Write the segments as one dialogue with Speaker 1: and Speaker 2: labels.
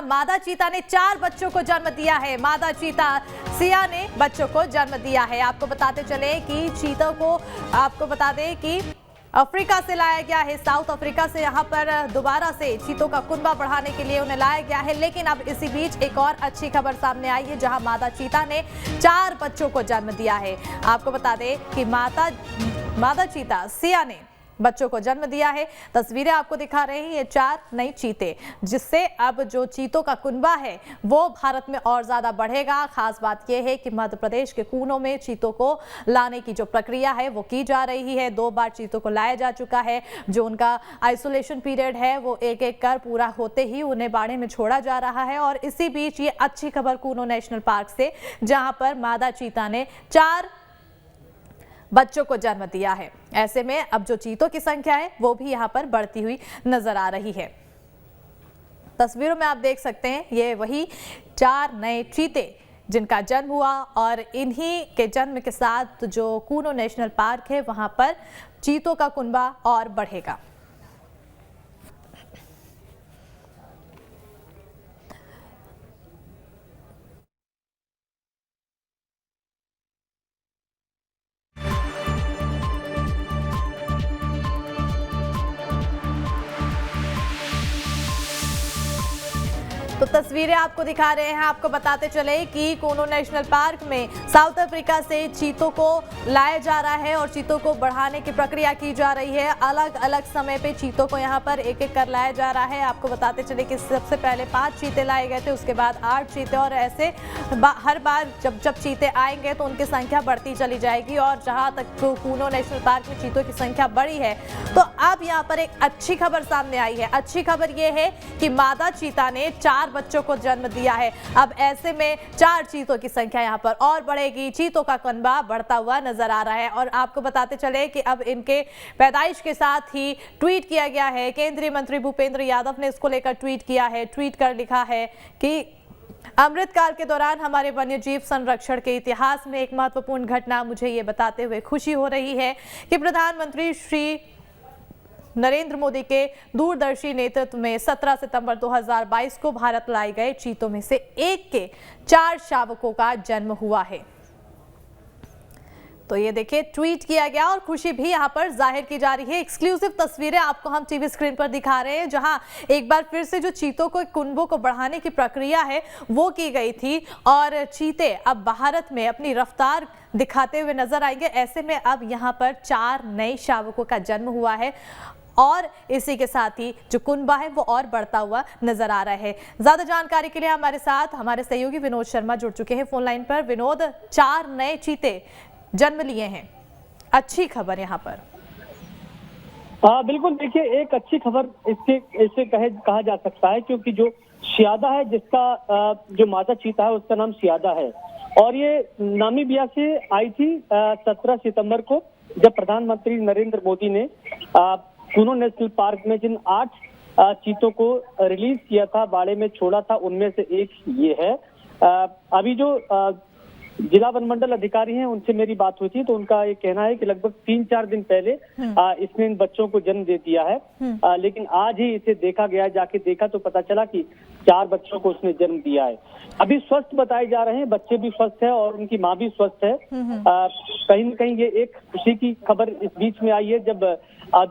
Speaker 1: मादा चीता ने 4 बच्चों को जन्म दिया है। मादा चीता सिया ने बच्चों को जन्म दिया है। आपको बताते चले कि चीतों को आपको बता दें कि अफ्रीका से लाया गया है, साउथ अफ्रीका से यहाँ पर दोबारा से चीतों का कुनबा बढ़ाने के लिए उन्हें लाया गया है। लेकिन अब इसी बीच एक और अच्छी खबर सामने आई है, जहां मादा चीता ने 4 बच्चों को जन्म दिया है। आपको बता दें कि मादा चीता सिया ने बच्चों को जन्म दिया है। तस्वीरें आपको दिखा रहे हैं ये 4 नए चीते, जिससे अब जो चीतों का कुनबा है वो भारत में और ज्यादा बढ़ेगा। खास बात यह है कि मध्य प्रदेश के कूनों में चीतों को लाने की जो प्रक्रिया है वो की जा रही है। 2 बार चीतों को लाया जा चुका है। जो उनका आइसोलेशन पीरियड है वो एक एक कर पूरा होते ही उन्हें बाड़े में छोड़ा जा रहा है। और इसी बीच ये अच्छी खबर कूनो नेशनल पार्क से, जहां पर मादा चीता ने 4 बच्चों को जन्म दिया है। ऐसे में अब जो चीतों की संख्या है वो भी यहाँ पर बढ़ती हुई नजर आ रही है। तस्वीरों में आप देख सकते हैं ये वही 4 नए चीते जिनका जन्म हुआ, और इन्हीं के जन्म के साथ जो कूनो नेशनल पार्क है वहां पर चीतों का कुनबा और बढ़ेगा। तो तस्वीरें आपको दिखा रहे हैं। आपको बताते चले कि कूनो नेशनल पार्क में साउथ अफ्रीका से चीतों को लाया जा रहा है और चीतों को बढ़ाने की प्रक्रिया की जा रही है। अलग अलग समय पे चीतों को यहाँ पर एक एक कर लाया जा रहा है। आपको बताते चले कि सबसे पहले 5 चीते लाए गए थे, उसके बाद 8 चीते, और ऐसे हर बार जब चीते आएंगे तो उनकी संख्या बढ़ती चली जाएगी। और जहाँ तक कूनो नेशनल पार्क में चीतों की संख्या बढ़ी है, तो अब यहाँ पर एक अच्छी खबर सामने आई है। अच्छी खबर ये है कि मादा चीता ने 4 बच्चों को जन्म दिया है। अब ऐसे में 4 चीतों की संख्या यहाँ पर और बढ़ेगी। चीतों का कुनबा बढ़ता हुआ नजर आ रहा है। और आपको बताते चले कि अब इनके पैदाइश के साथ ही ट्वीट किया गया है। केंद्रीय मंत्री भूपेंद्र यादव ने इसको लेकर ट्वीट किया है। ट्वीट कर लिखा है कि अमृतकाल के दौरान हमारे वन्यजीव संरक्षण के इतिहास में एक महत्वपूर्ण घटना, मुझे ये बताते हुए खुशी हो रही है कि प्रधानमंत्री श्री नरेंद्र मोदी के दूरदर्शी नेतृत्व में 17 सितंबर 2022 को भारत लाए गए चीतों में से एक के 4 शावकों का जन्म हुआ है। तो ये देखिए ट्वीट किया गया और खुशी भी यहाँ पर जाहिर की जा रही है। एक्सक्लूसिव तस्वीरें आपको हम टीवी स्क्रीन पर दिखा रहे हैं, जहां एक बार फिर से जो चीतों को कुनबों को बढ़ाने की प्रक्रिया है वो की गई थी, और चीते अब भारत में अपनी रफ्तार दिखाते हुए नजर आएंगे। ऐसे में अब यहाँ पर 4 नए शावकों का जन्म हुआ है, और इसी के साथ ही जो कुनबा है वो और बढ़ता हुआ नजर आ रहा है। ज्यादा जानकारी के लिए हमारे साथ हमारे सहयोगी विनोद शर्मा जुड़ चुके हैं फोन लाइन पर। विनोद, 4 नए चीते जन्म लिए हैं, अच्छी खबर यहाँ पर।
Speaker 2: बिल्कुल, देखिए एक अच्छी खबर इसे कहा जा सकता है, क्योंकि जो सियादा है, जिसका जो मादा चीता है उसका नाम सियादा है, और ये नामीबिया से आई थी 17 सितंबर को, जब प्रधानमंत्री नरेंद्र मोदी ने कूनो नेशनल पार्क में जिन 8 चीतों को रिलीज किया था, बाड़े में छोड़ा था, उनमें से एक ये है। अभी जो जिला वन मंडल अधिकारी हैं उनसे मेरी बात हुई थी, तो उनका ये कहना है कि लगभग 3-4 दिन पहले इसने इन बच्चों को जन्म दे दिया है। लेकिन आज ही इसे देखा गया, जाके देखा तो पता चला कि 4 बच्चों को उसने जन्म दिया है। अभी स्वस्थ बताए जा रहे हैं, बच्चे भी स्वस्थ है और उनकी माँ भी स्वस्थ है। कहीं न कहीं ये एक खुशी की खबर इस बीच में आई है, जब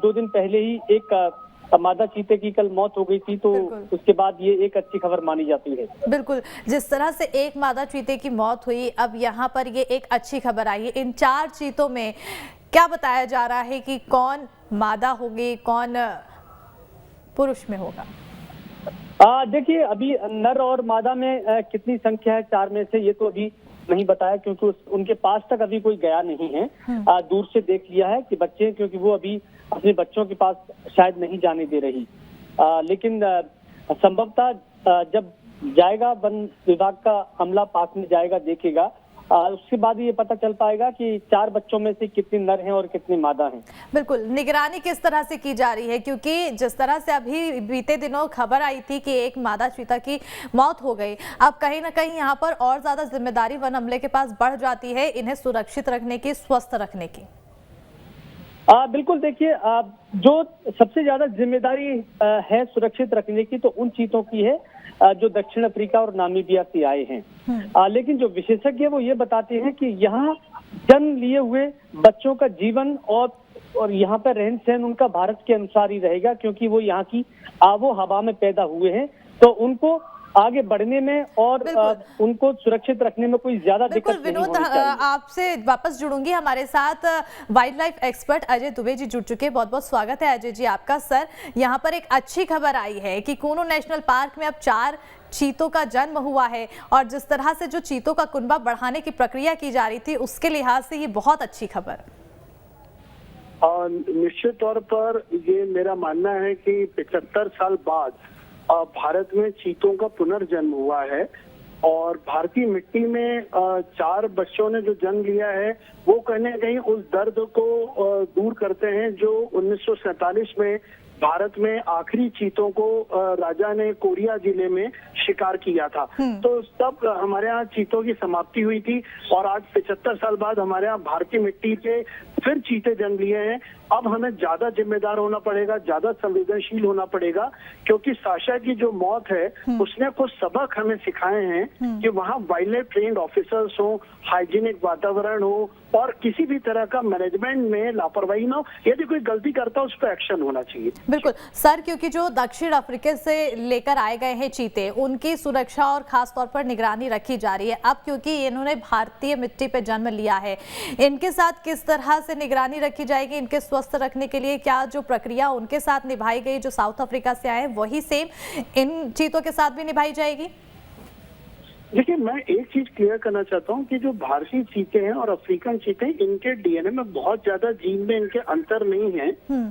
Speaker 2: 2 दिन पहले ही एक मादा चीते की कल मौत हो गई थी, तो उसके बाद ये एक अच्छी खबर मानी जाती है।
Speaker 1: बिल्कुल, जिस तरह से एक मादा चीते की मौत हुई, अब यहाँ पर ये एक अच्छी खबर आई है। इन 4 चीतों में क्या बताया जा रहा है कि कौन मादा होगी, कौन पुरुष में होगा?
Speaker 2: देखिए, अभी नर और मादा में कितनी संख्या है 4 में से, ये तो अभी नहीं बताया, क्योंकि उनके पास तक अभी कोई गया नहीं है। दूर से देख लिया है कि बच्चे, क्योंकि वो अभी अपने बच्चों के पास शायद नहीं जाने दे रही। लेकिन संभवतः जब जाएगा, वन विभाग का अमला पास में जाएगा, देखेगा, उसके बाद ये पता चल पाएगा कि 4 बच्चों में से कितने नर हैं और कितने मादा हैं।
Speaker 1: बिल्कुल, निगरानी किस तरह से की जा रही है, क्योंकि जिस तरह से अभी बीते दिनों खबर आई थी कि एक मादा चीता की मौत हो गई, अब कहीं ना कहीं यहाँ पर और ज्यादा जिम्मेदारी वन अमले के पास बढ़ जाती है इन्हें सुरक्षित रखने की, स्वस्थ रखने की।
Speaker 2: बिल्कुल, देखिए जो सबसे ज्यादा जिम्मेदारी है सुरक्षित रखने की, तो उन चीतों की है जो दक्षिण अफ्रीका और नामीबिया से आए हैं। लेकिन जो विशेषज्ञ है वो ये बताते हैं कि यहाँ जन्म लिए हुए बच्चों का जीवन और यहाँ पर रहन सहन उनका भारत के अनुसार ही रहेगा, क्योंकि वो यहाँ की आबो हवा में पैदा हुए हैं, तो उनको आगे बढ़ने में और उनको सुरक्षित रखने में कोई ज्यादा दिक्कत नहीं होनी चाहिए।
Speaker 1: विनोद, आपसे वापस जुड़ूंगी। हमारे साथ wildlife expert Ajay Dubey ji जुड़ चुके हैं। बहुत बहुत स्वागत है अजय जी आपका। सर, यहाँ पर एक अच्छी खबर आई है कि कूनो नेशनल पार्क में अब 4 चीतों का जन्म हुआ है, और जिस तरह से जो चीतों का कुनबा बढ़ाने की प्रक्रिया की जा रही थी उसके लिहाज से ये बहुत अच्छी खबर।
Speaker 3: निश्चित तौर पर ये मेरा मानना है कि 75 साल बाद भारत में चीतों का पुनर्जन्म हुआ है, और भारतीय मिट्टी में 4 बच्चों ने जो जन्म लिया है वो कहीं न कहीं उस दर्द को दूर करते हैं जो 1947 में भारत में आखिरी चीतों को राजा ने कोरिया जिले में शिकार किया था। तो तब हमारे यहाँ चीतों की समाप्ति हुई थी, और आज 75 साल बाद हमारे यहाँ भारतीय मिट्टी पे फिर चीते जन्म लिए हैं। अब हमें ज्यादा जिम्मेदार होना पड़ेगा, ज्यादा संवेदनशील होना पड़ेगा, क्योंकि साशा की जो मौत है उसने कुछ सबक हमें सिखाए हैं कि वहाँ वाइल्ड लाइफ ट्रेन्ड ऑफिसर्स हो, हाइजीनिक वातावरण हो, और किसी भी तरह का मैनेजमेंट में लापरवाही ना हो। यदि कोई गलती करता है उस पर एक्शन होना चाहिए।
Speaker 1: बिल्कुल सर, क्योंकि जो दक्षिण अफ्रीका से लेकर आए गए हैं चीते, उनकी सुरक्षा और खास तौर पर निगरानी रखी जा रही है। अब क्योंकि इन्होंने भारतीय मिट्टी पे जन्म लिया है, इनके साथ किस तरह से निगरानी रखी जाएगी? इनके स्वस्थ रखने के लिए क्या जो प्रक्रिया उनके साथ निभाई गई जो साउथ अफ्रीका से आए वही सेम इन चीतों के साथ भी निभाई जाएगी?
Speaker 3: देखिए, मैं एक चीज क्लियर करना चाहता हूँ कि जो भारतीय चीते हैं और अफ्रीकन चीते हैं, इनके डीएनए में बहुत ज्यादा जीन में इनके अंतर नहीं है।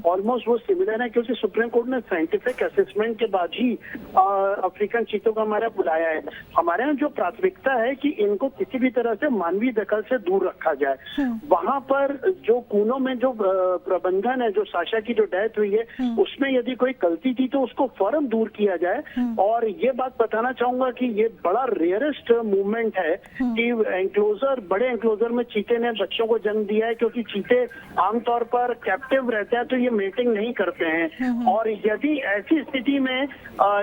Speaker 3: ऑलमोस्ट वो सिमिलर है, क्योंकि सुप्रीम कोर्ट ने साइंटिफिक असेसमेंट के बाद ही अफ्रीकन चीतों को हमारे यहाँ बुलाया है। हमारे यहाँ जो प्राथमिकता है कि इनको किसी भी तरह से मानवीय दखल से दूर रखा जाए। वहाँ पर जो कूनो में जो प्रबंधन है, जो साशा की जो डेथ हुई है, उसमें यदि कोई गलती थी तो उसको फौरन दूर किया जाए। और ये बात बताना चाहूंगा कि ये बड़ा रेयरेस्ट मूवमेंट है कि एंक्लोजर, बड़े एंक्लोजर में चीते ने बच्चों को जन्म दिया है, क्योंकि चीते आमतौर पर कैप्टिव रहते हैं तो ये मेटिंग नहीं करते हैं। और यदि ऐसी स्थिति में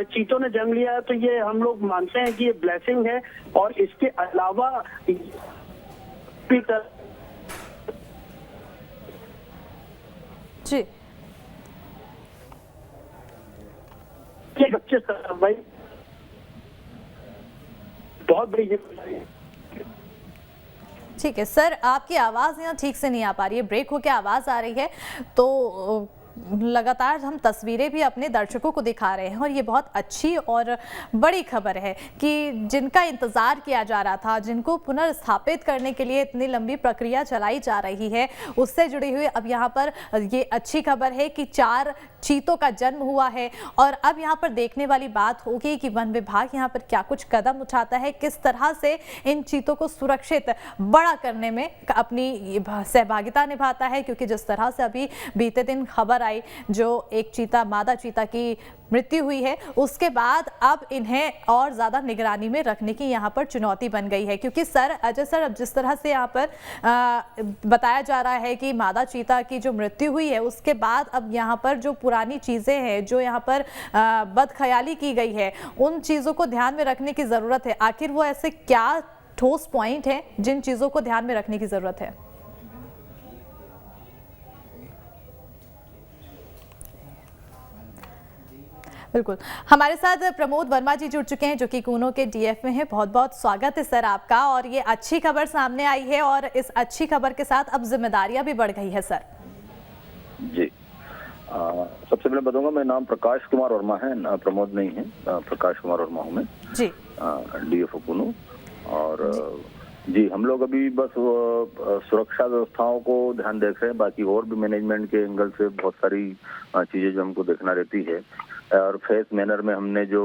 Speaker 3: चीतों ने जन्म लिया है तो ये हम लोग मानते हैं कि ये ब्लेसिंग है। और इसके अलावा
Speaker 1: जी,
Speaker 3: बच्चे भाई बहुत बड़ी जिम्मेदारी।
Speaker 1: ठीक है सर, आपकी आवाज यहाँ ठीक से नहीं आ पा रही है, ब्रेक होकर आवाज आ रही है। तो लगातार हम तस्वीरें भी अपने दर्शकों को दिखा रहे हैं, और ये बहुत अच्छी और बड़ी खबर है कि जिनका इंतजार किया जा रहा था, जिनको पुनर्स्थापित करने के लिए इतनी लंबी प्रक्रिया चलाई जा रही है, उससे जुड़ी हुई अब यहाँ पर ये अच्छी खबर है कि 4 चीतों का जन्म हुआ है। और अब यहाँ पर देखने वाली बात होगी कि वन विभाग यहाँ पर क्या कुछ कदम उठाता है, किस तरह से इन चीतों को सुरक्षित बड़ा करने में अपनी सहभागिता निभाता है। क्योंकि जिस तरह से अभी बीते दिन खबर आई, जो एक चीता, मादा चीता की मृत्यु हुई है, उसके बाद अब इन्हें और ज्यादा निगरानी में रखने की यहाँ पर चुनौती बन गई है। क्योंकि सर, अजय सर, अब जिस तरह से यहाँ पर बताया जा रहा है कि मादा चीता की जो मृत्यु हुई है उसके बाद अब यहाँ पर जो पुरानी चीजें हैं, जो यहाँ पर बदख्याली की गई है, उन चीजों को ध्यान में रखने की जरूरत है। आखिर वो ऐसे क्या ठोस पॉइंट है जिन चीजों को ध्यान में रखने की जरूरत है? बिल्कुल, हमारे साथ प्रमोद वर्मा जी जुड़ चुके हैं जो कि कूनो के डीएफ में हैं। बहुत बहुत स्वागत है सर आपका। और ये अच्छी खबर सामने आई है, और इस अच्छी खबर के साथ अब जिम्मेदारियां भी बढ़ गई है सर।
Speaker 4: जी, सबसे पहले बताऊंगा, मेरा नाम प्रकाश कुमार वर्मा है, प्रमोद नहीं है, प्रकाश कुमार वर्मा हूँ मैं जी, डीएफ कूनो। और जी, हम लोग अभी बस सुरक्षा व्यवस्थाओं को ध्यान देख रहे हैं, बाकी और भी मैनेजमेंट के एंगल से बहुत सारी चीजें जो हमको देखना रहती है। और फेस मैनर में हमने जो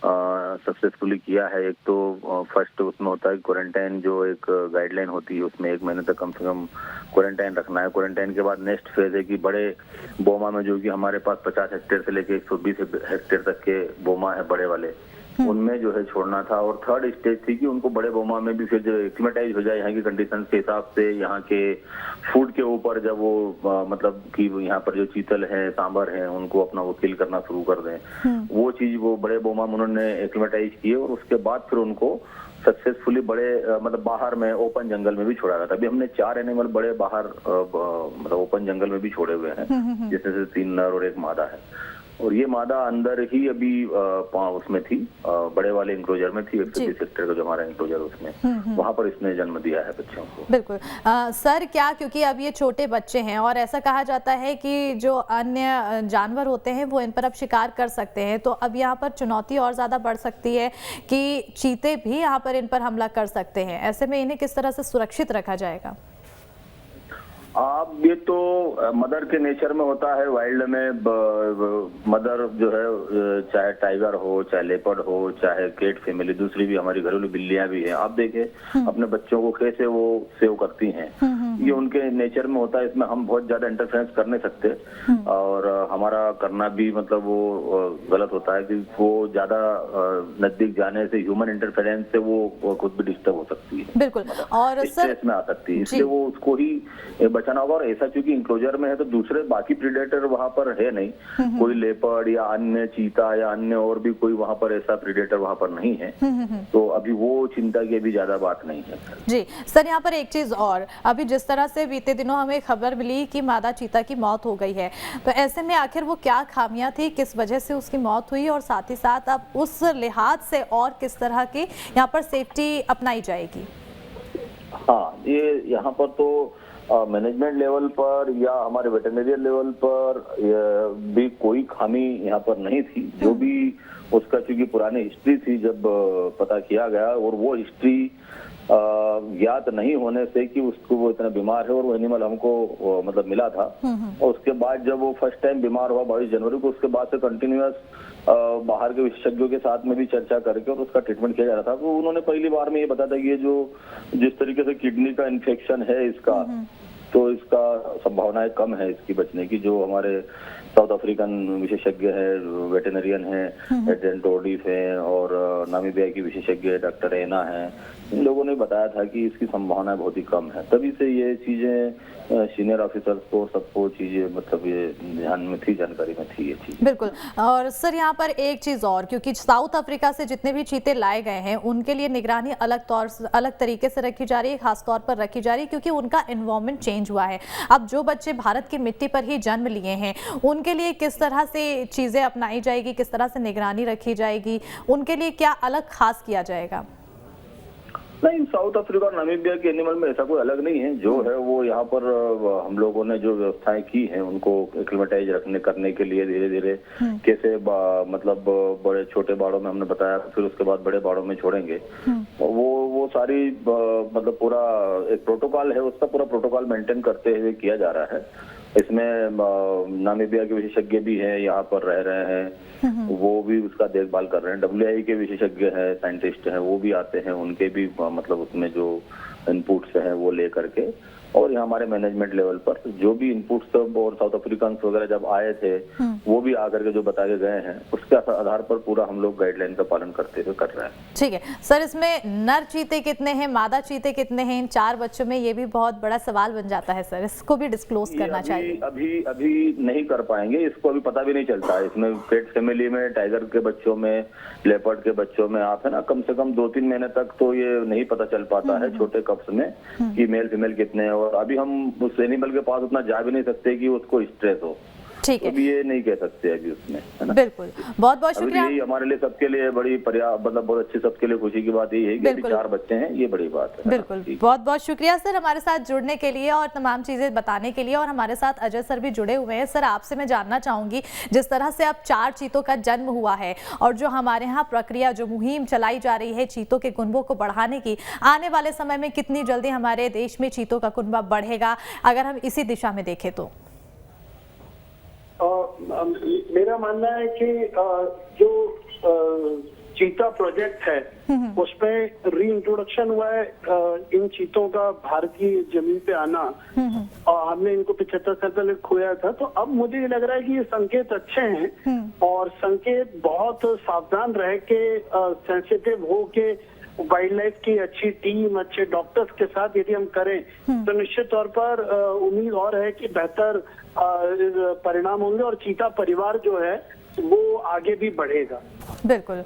Speaker 4: सक्सेसफुली किया है, एक तो फर्स्ट उसमें होता है क्वारंटाइन, जो एक गाइडलाइन होती है, उसमें 1 महीने तक कम से कम क्वारंटाइन रखना है। क्वारंटाइन के बाद नेक्स्ट फेज है कि बड़े बोमा में, जो कि हमारे पास 50 हेक्टेयर से लेके 120 हेक्टेयर तक के बोमा है बड़े वाले, उनमें जो है छोड़ना था। और थर्ड स्टेज थी कि उनको बड़े बोमा में भी फिर जो एक्लिमेटाइज हो जाए यहाँ की कंडीशन के हिसाब से, यहाँ के फूड के ऊपर, जब वो मतलब कि यहाँ पर जो चीतल है, सांबर है, उनको अपना वो किल करना शुरू कर दें, वो चीज वो बड़े बोमा में उन्होंने एक्लिमेटाइज किए। और उसके बाद फिर उनको सक्सेसफुली बड़े मतलब बाहर में ओपन जंगल में भी छोड़ा गया था। अभी हमने 4 एनिमल बड़े बाहर मतलब ओपन जंगल में भी छोड़े हुए हैं, जिसमें से 3 नर और 1 मादा है। और ये मादा अंदर ही अभी उसमें थी, बड़े वाले इंक्लोजर में थी, 120 हेक्टेयर का जो हमारा इंक्लोजर उसमें, वहां पर इसने जन्म दिया है बच्चों को।
Speaker 1: बिल्कुल सर, क्या क्योंकि अब ये छोटे बच्चे हैं और ऐसा कहा जाता है कि जो अन्य जानवर होते हैं वो इन पर अब शिकार कर सकते हैं, तो अब यहाँ पर चुनौती और ज़्यादा बढ़ सकती है कि चीते भी यहाँ पर इन पर हमला कर सकते हैं। ऐसे में इन्हें किस तरह से सुरक्षित रखा जाएगा?
Speaker 4: ये तो मदर के नेचर में होता है। वाइल्ड में मदर जो है, चाहे टाइगर हो, चाहे लेपर्ड हो, चाहे केट फैमिली, दूसरी भी हमारी घरेलू बिल्लियां भी हैं, आप देखें अपने बच्चों को कैसे वो सेव करती हैं, ये उनके नेचर में होता है। इसमें हम बहुत ज्यादा इंटरफेरेंस कर नहीं सकते, और हमारा करना भी मतलब वो गलत होता है कि वो ज्यादा नजदीक जाने से, ह्यूमन इंटरफेरेंस से वो खुद भी डिस्टर्ब हो सकती है।
Speaker 1: बिल्कुल, और सर
Speaker 4: इसमें आ सकती है, इसलिए वो उसको ही बचाना होगा। और ऐसा चूंकि इंक्लोजर में है तो दूसरे बाकी प्रीडेटर वहां पर है नहीं, कोई लेपर्ड या अन्य चीता या अन्य और भी कोई वहां पर ऐसा प्रीडेटर वहां पर नहीं है, तो अभी वो चिंता की अभी ज्यादा बात नहीं है।
Speaker 1: जी सर, यहाँ पर एक चीज और, अभी जिस तरह से बीते दिनों हमें खबर मिली कि मादा चीता की मौत हो गई है, तो ऐसे में आखिर वो क्या खामियां थी, किस वजह से उसकी मौत हुई, और साथ ही साथ अब उस लिहाज से और किस तरह की यहाँ पर सेफ्टी अपनाई जाएगी?
Speaker 4: हाँ, ये यहाँ पर तो मैनेजमेंट लेवल पर या हमारे वेटरनरियन लेवल पर भी कोई खामी यहाँ पर नहीं थी। जो भी उसका चूंकि पुरानी हिस्ट्री थी, जब पता किया गया, और वो हिस्ट्री ज्ञात नहीं होने से कि उसको वो इतना बीमार है, और वो एनिमल हमको मतलब मिला था, और उसके बाद जब वो फर्स्ट टाइम बीमार हुआ 22 जनवरी को, उसके बाद से कंटिन्यूअस बाहर के विशेषज्ञों के साथ में भी चर्चा करके और उसका ट्रीटमेंट किया जा रहा था। तो उन्होंने पहली बार में ये बताया था कि ये जो जिस तरीके से किडनी का इन्फेक्शन है इसका, तो इसका संभावनाएं कम है इसकी बचने की। जो हमारे साउथ अफ्रीकन विशेषज्ञ है, वेटरनरियन है, एड्रियन टोर्डिफ है, और नामीबिया की विशेषज्ञ डॉक्टर एना है, इन लोगों ने बताया था कि इसकी संभावना बहुत ही कम है। तभी से ये चीजें सीनियर ऑफिसर्स को, सबको चीजें मतलब ये ध्यान में थी, जानकारी में थी ये चीज।
Speaker 1: बिल्कुल। और सर यहाँ पर एक चीज और, क्योंकि साउथ अफ्रीका से जितने भी चीते लाए गए हैं उनके लिए निगरानी अलग तरीके से रखी जा रही है, खास तौर पर रखी जा रही है क्योंकि उनका एनवायरनमेंट चेंज हुआ है। अब जो बच्चे भारत की मिट्टी पर ही जन्म लिए हैं उनके लिए किस तरह से चीजें अपनाई जाएगी, किस तरह से निगरानी रखी जाएगी, उनके लिए क्या अलग खास किया जाएगा?
Speaker 4: नहीं, साउथ अफ्रीका और नामीबिया के एनिमल में ऐसा कोई अलग नहीं है। जो है वो यहाँ पर हम लोगों ने जो व्यवस्थाएं की हैं उनको एक्लिमेटाइज करने के लिए धीरे धीरे कैसे मतलब बड़े छोटे बाड़ों में हमने बताया, फिर उसके बाद बड़े बाड़ों में छोड़ेंगे। वो सारी मतलब पूरा एक प्रोटोकॉल है, उसका पूरा प्रोटोकॉल मेंटेन करते हुए किया जा रहा है। इसमें नामीबिया के विशेषज्ञ भी हैं, यहाँ पर रह रहे हैं, वो भी उसका देखभाल कर रहे हैं। WI के विशेषज्ञ हैं, साइंटिस्ट हैं, वो भी आते हैं, उनके भी मतलब उसमें जो इनपुट्स हैं वो ले करके, और यहाँ हमारे मैनेजमेंट लेवल पर जो भी इनपुट्स और साउथ अफ्रीकन वगैरह जब आए थे वो भी आकर के जो बताए गए हैं उसके आधार पर पूरा हम लोग गाइडलाइन का पालन करते हुए कर रहे हैं।
Speaker 1: ठीक है सर, इसमें नर चीते कितने हैं, मादा चीते कितने हैं इन 4 बच्चों में, ये भी बहुत बड़ा सवाल बन जाता है सर, इसको भी डिस्क्लोज करना चाहिए।
Speaker 4: अभी नहीं कर पाएंगे, इसको अभी पता भी नहीं चलता है। इसमें पेट फैमिली में टाइगर के बच्चों में, लेपर्ड के बच्चों में आप है ना, कम से कम 2-3 महीने तक तो ये नहीं पता चल पाता है छोटे कप्स में कि मेल फीमेल कितने हैं, और अभी हम उस एनिमल के पास उतना जा भी नहीं सकते कि उसको स्ट्रेस हो।
Speaker 1: ठीक है,
Speaker 4: अभी ये नहीं कह सकते अभी उसमें, है ना।
Speaker 1: बिल्कुल, बहुत बहुत शुक्रिया।
Speaker 4: यही हमारे लिए सबके लिए बड़ी मतलब बहुत अच्छी, सबके लिए खुशी की बात यही है कि अभी 4 बच्चे हैं, ये बड़ी बात है।
Speaker 1: बिल्कुल, बहुत बहुत शुक्रिया सर हमारे साथ जुड़ने के लिए और तमाम चीजें बताने के लिए। और हमारे साथ अजय सर भी जुड़े हुए हैं। सर, आपसे मैं जानना चाहूंगी, जिस तरह से अब 4 चीतों का जन्म हुआ है और जो हमारे यहाँ प्रक्रिया, जो मुहिम चलाई जा रही है चीतों के कुनबों को बढ़ाने की, आने वाले समय में कितनी जल्दी हमारे देश में चीतों का कुनबा बढ़ेगा अगर हम इसी दिशा में देखें तो?
Speaker 3: मेरा मानना है कि जो चीता प्रोजेक्ट है उसमें री इंट्रोडक्शन हुआ है इन चीतों का भारतीय जमीन पे आना, और हमने इनको 75 साल पहले खोया था। तो अब मुझे ये लग रहा है कि ये संकेत अच्छे हैं और संकेत बहुत सावधान रह के सेंसिटिव हो के वाइल्ड लाइफ की अच्छी टीम, अच्छे डॉक्टर्स के साथ यदि हम करें तो निश्चित तौर पर उम्मीद और है कि बेहतर परिणाम होंगे और चीता परिवार जो है वो आगे भी बढ़ेगा।
Speaker 1: बिल्कुल,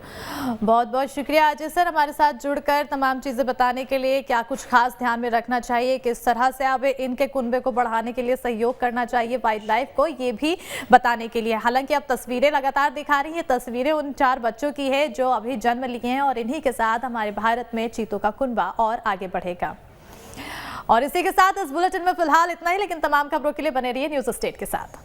Speaker 1: बहुत बहुत शुक्रिया अजय सर हमारे साथ जुड़कर तमाम चीज़ें बताने के लिए। क्या कुछ खास ध्यान में रखना चाहिए, किस तरह से अब इनके कुनबे को बढ़ाने के लिए सहयोग करना चाहिए वाइल्ड लाइफ को, ये भी बताने के लिए। हालांकि अब तस्वीरें लगातार दिखा रही हैं, तस्वीरें उन 4 बच्चों की है जो अभी जन्म लिए हैं और इन्हीं के साथ हमारे भारत में चीतों का कुनबा और आगे बढ़ेगा। और इसी के साथ इस बुलेटिन में फिलहाल इतना ही, लेकिन तमाम खबरों के लिए बने रहिए न्यूज़ स्टेट के साथ।